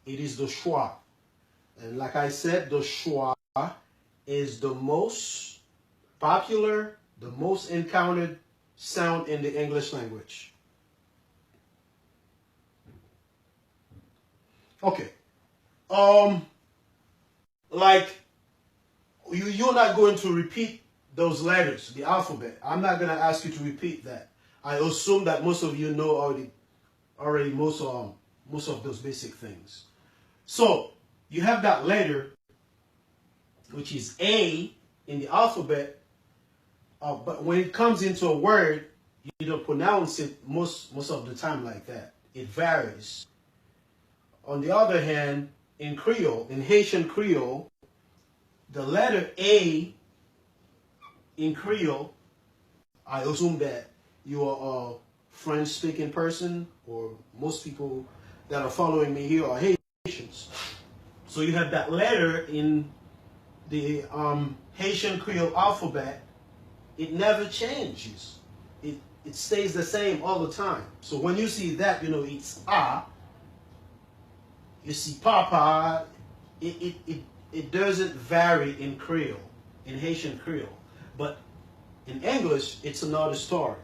It is the schwa. And like I said, the schwa is the most popular, the most encountered sound in the English language. Okay. Like you're not going to repeat those letters, the alphabet. I'm not going to ask you to repeat that. I assume that most of you know already most of those basic things. So you have that letter, which is A in the alphabet, but when it comes into a word, you don't pronounce it most of the time like that. It varies. On the other hand, in Creole, in Haitian Creole, the letter A in Creole, I assume that you are a French-speaking person, or most people that are following me here are Haitians. So you have that letter in the Haitian Creole alphabet. It never changes. It stays the same all the time. So when you see that, you know it's A. You see Papa. It doesn't vary in Creole, in Haitian Creole. But in English, it's another story.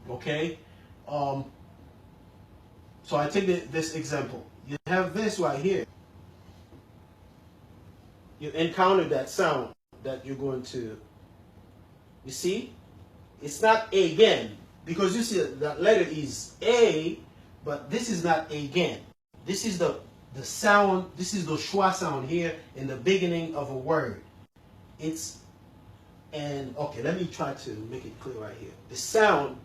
Okay? So I take this example. You have this right here. You encounter that sound that you're going to, you see? It's not A again, because you see that letter is A, but this is not A again. This is the sound, this is the schwa sound here in the beginning of a word. Okay, let me try to make it clear right here. The sound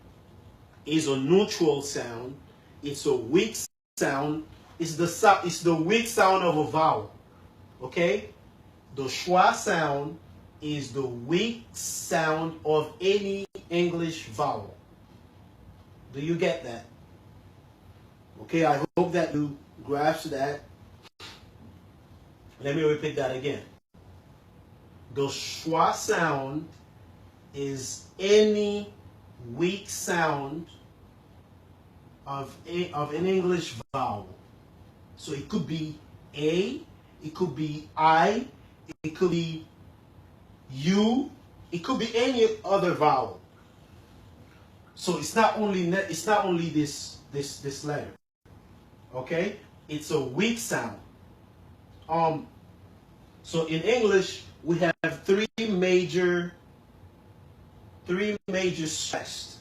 is a neutral sound. It's a weak sound. It's the weak sound of a vowel. Okay? The schwa sound is the weak sound of any English vowel. Do you get that? Okay, I hope that you grasp that. Let me repeat that again. The schwa sound is any weak sound of an English vowel. So it could be A, it could be I, it could be U, it could be any other vowel. So it's not only this letter. Okay? It's a weak sound. So in English we have three major stress.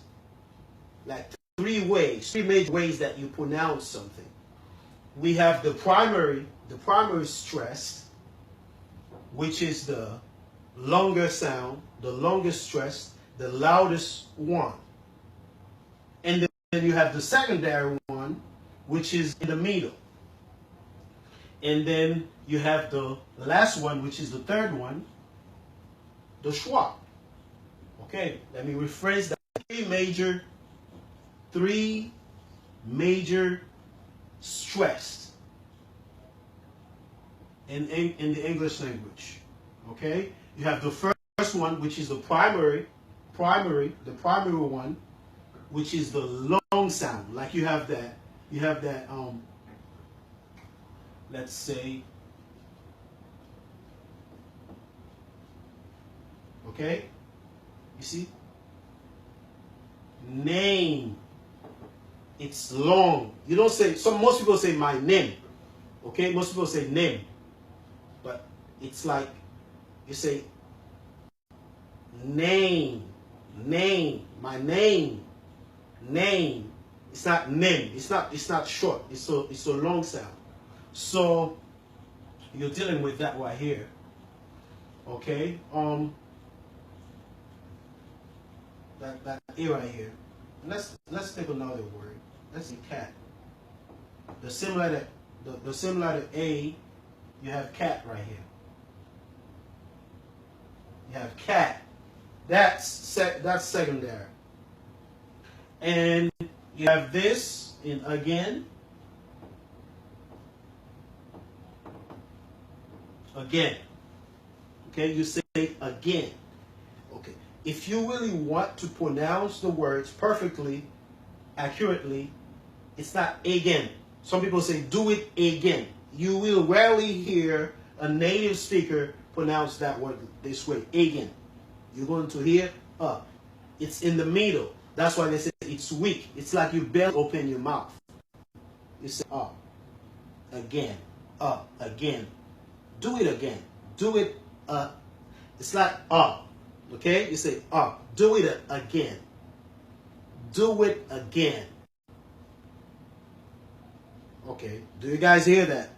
Like three major ways that you pronounce something. We have the primary stress, which is the longer sound, the longest stress, the loudest one. And then you have the secondary one, which is in the middle. And then you have the last one, which is the third one, the schwa. Okay, let me rephrase that. Three major stress in the English language. Okay, you have the first one, which is the primary one, which is the long sound. Like you have that let's say, okay, you see, name. It's long. You don't say, most people say my name. Okay, most people say name. But it's like you say name, my name. It's not name. It's not short. It's a long sound. So you're dealing with that right here. Okay? That A right here. Let's take another word. Let's say cat. The same letter A, you have cat right here. You have cat. That's secondary. And you have this in again. Again. Okay, you say again. Okay. If you really want to pronounce the words perfectly, accurately, it's not again. Some people say, do it again. You will rarely hear a native speaker pronounce that word this way, again. You're going to hear up. It's in the middle. That's why they say it's weak. It's like you barely open your mouth. You say up, again, up, again. Do it again. Do it, it's like up, okay? You say up. Do it again. Do it again. Okay, do you guys hear that?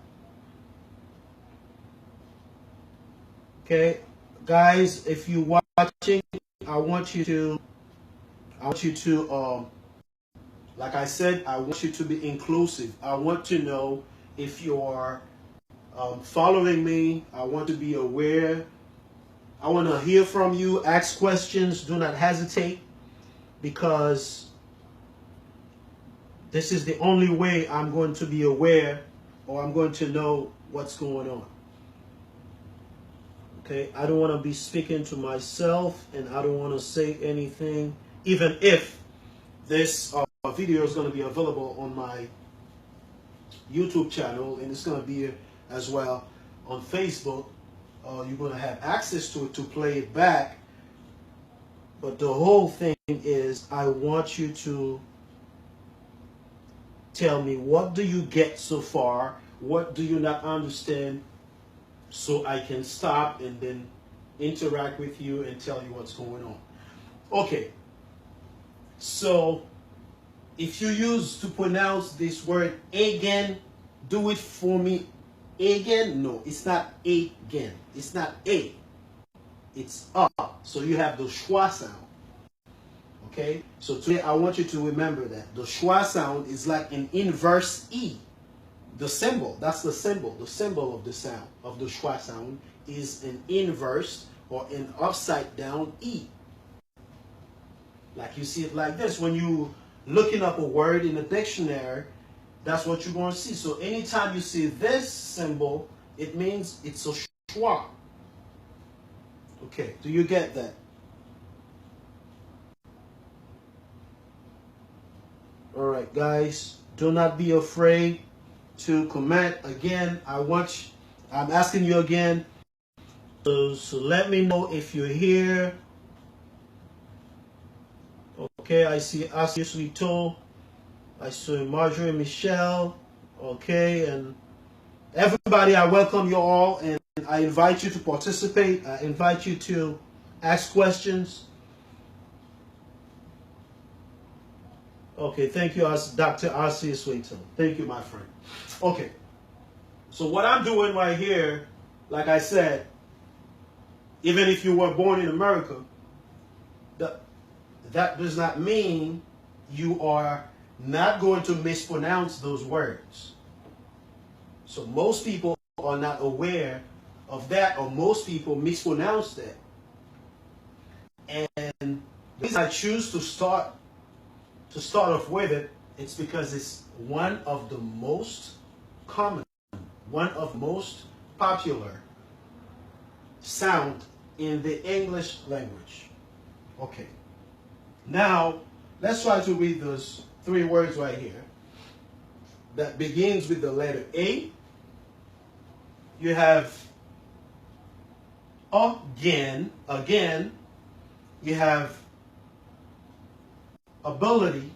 Okay, guys, if you're watching, I want you to, like I said, I want you to be inclusive. I want to know if you're following me. I want to be aware. I want to hear from you. Ask questions. Do not hesitate, because this is the only way I'm going to be aware, or I'm going to know what's going on. Okay, I don't want to be speaking to myself, and I don't want to say anything, even if this video is going to be available on my YouTube channel, and it's going to be as well on Facebook. You're going to have access to it to play it back. But the whole thing is, I want you to tell me, what do you get so far? What do you not understand? So I can stop and then interact with you and tell you what's going on. Okay. So if you use to pronounce this word again, do it for me. Again? No, it's not again. It's not a. It's up. So you have the schwa sound. Okay, so today I want you to remember that the schwa sound is like an inverse E. The symbol, that's the symbol of the sound, of the schwa sound, is an inverse or an upside down E. Like you see it like this. When you looking up a word in a dictionary, that's what you're going to see. So anytime you see this symbol, it means it's a schwa. Okay, do you get that? All right, guys, do not be afraid to comment. Again, I'm asking you again, so let me know if you're here. Okay, I see Asius Rito, I see Marjorie Michelle, okay, and everybody, I welcome you all, and I invite you to participate. I invite you to ask questions. Okay, thank you, Dr. Asius Rito. Thank you, my friend. Okay, so what I'm doing right here, like I said, even if you were born in America, that does not mean you are not going to mispronounce those words. So most people are not aware of that, or most people mispronounce that. And the reason I choose to start off with it, it's because it's one of the most common, one of most popular sound in the English language. Okay. Now, let's try to read those three words right here that begins with the letter A. You have again. You have ability.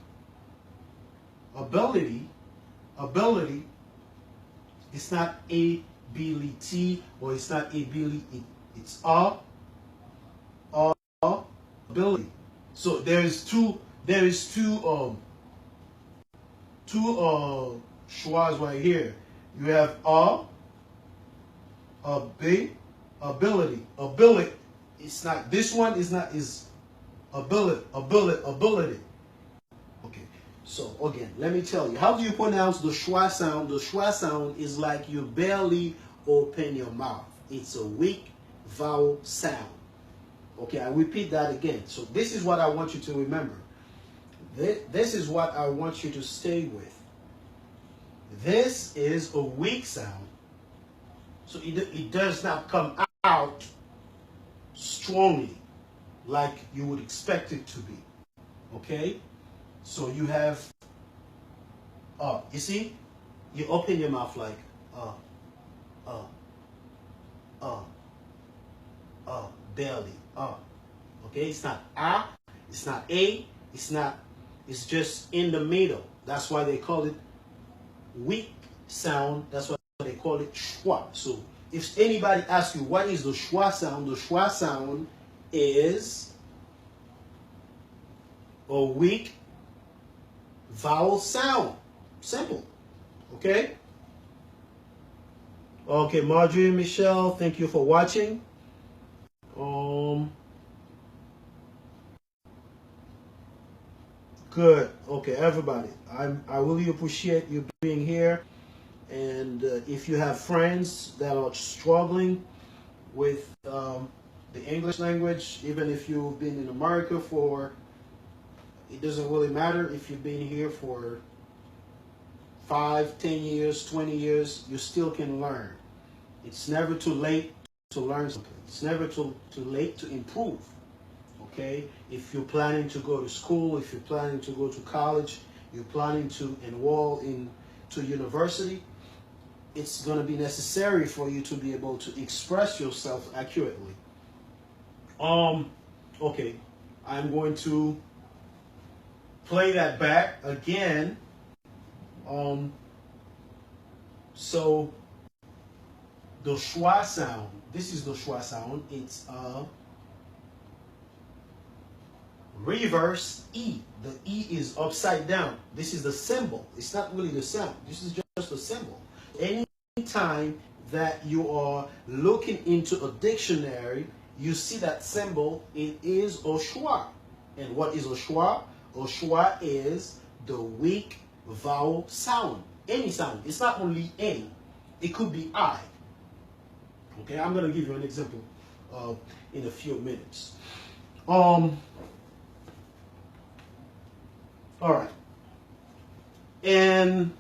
It's not ability, or it's not ability. It's ability. So there is two schwas right here. You have ability. It's not, this one is not, is ability. Okay. So again, let me tell you, how do you pronounce the schwa sound? The schwa sound is like you barely open your mouth. It's a weak vowel sound. Okay, I repeat that again. So this is what I want you to remember. This is what I want you to stay with. This is a weak sound. So it does not come out strongly like you would expect it to be. Okay? So you have, you see? You open your mouth like uh, uh, uh, barely. Okay, it's not ah, it's not a, it's not, it's just in the middle. That's why they call it weak sound. That's why they call it schwa. So if anybody asks you what is the schwa sound is a weak vowel sound. Simple. Okay? Okay, Marjorie and Michelle, thank you for watching. Good. Okay, everybody. I really appreciate you being here. And if you have friends that are struggling with the English language, even if you've been in America for, it doesn't really matter if you've been here for 5, 10 years, 20 years, you still can learn. It's never too late to learn something. It's never too late to improve. Okay? If you're planning to go to school, if you're planning to go to college, you're planning to enroll to university, it's going to be necessary for you to be able to express yourself accurately. Okay, I'm going to play that back again. So the schwa sound, this is the schwa sound. It's reverse E. The E is upside down. This is the symbol. It's not really the sound. This is just a symbol. Anytime that you are looking into a dictionary, you see that symbol, it is a schwa. And what is a schwa? A schwa is the weak vowel sound. Any sound. It's not only A. It could be I. Okay, I'm going to give you an example in a few minutes. All right. And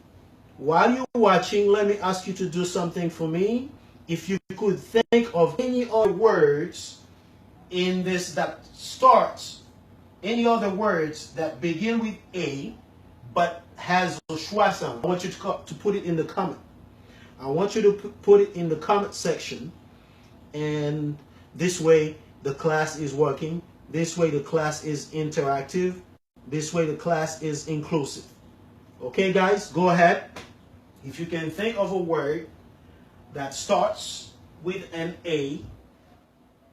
while you're watching, let me ask you to do something for me. If you could think of any other words in this that starts, any other words that begin with A but has a schwa sound, I want you to put it in the comment. I want you to put it in the comment section, and this way the class is working. This way the class is interactive. This way the class is inclusive. Okay, guys, go ahead. If you can think of a word that starts with an A,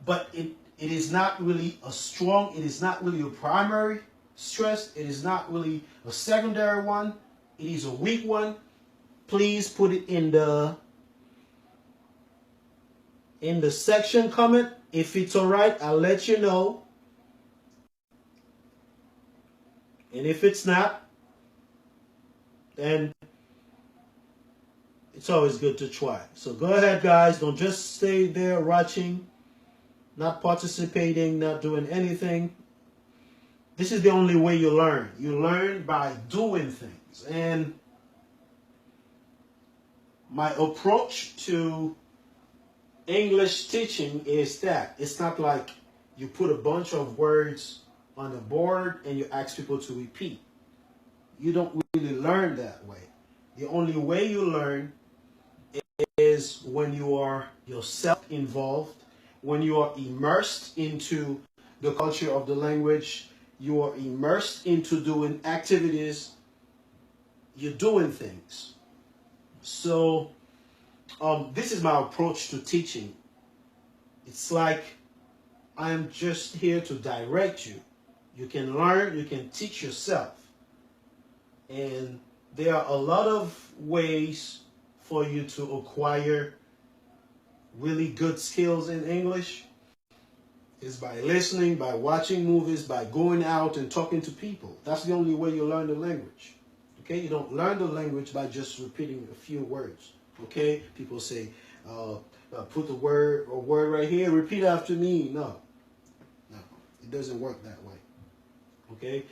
but it is not really a strong, it is not really a primary stress, it is not really a secondary one, it is a weak one, please put it in the section comment. If it's all right, I'll let you know. And if it's not, then it's always good to try. So go ahead, guys. Don't just stay there watching, not participating, not doing anything. This is the only way you learn. You learn by doing things. And my approach to English teaching is that it's not like you put a bunch of words on the board and you ask people to repeat. You don't really learn that way. The only way you learn is when you are yourself involved, when you are immersed into the culture of the language, you are immersed into doing activities, you're doing things. So this is my approach to teaching. It's like I'm just here to direct you. You can learn, you can teach yourself. And there are a lot of ways for you to acquire really good skills in English. Is by listening, by watching movies, by going out and talking to people. That's the only way you learn the language. Okay, you don't learn the language by just repeating a few words. Okay, people say, put the word right here, repeat after me. No, it doesn't work that way. Okay,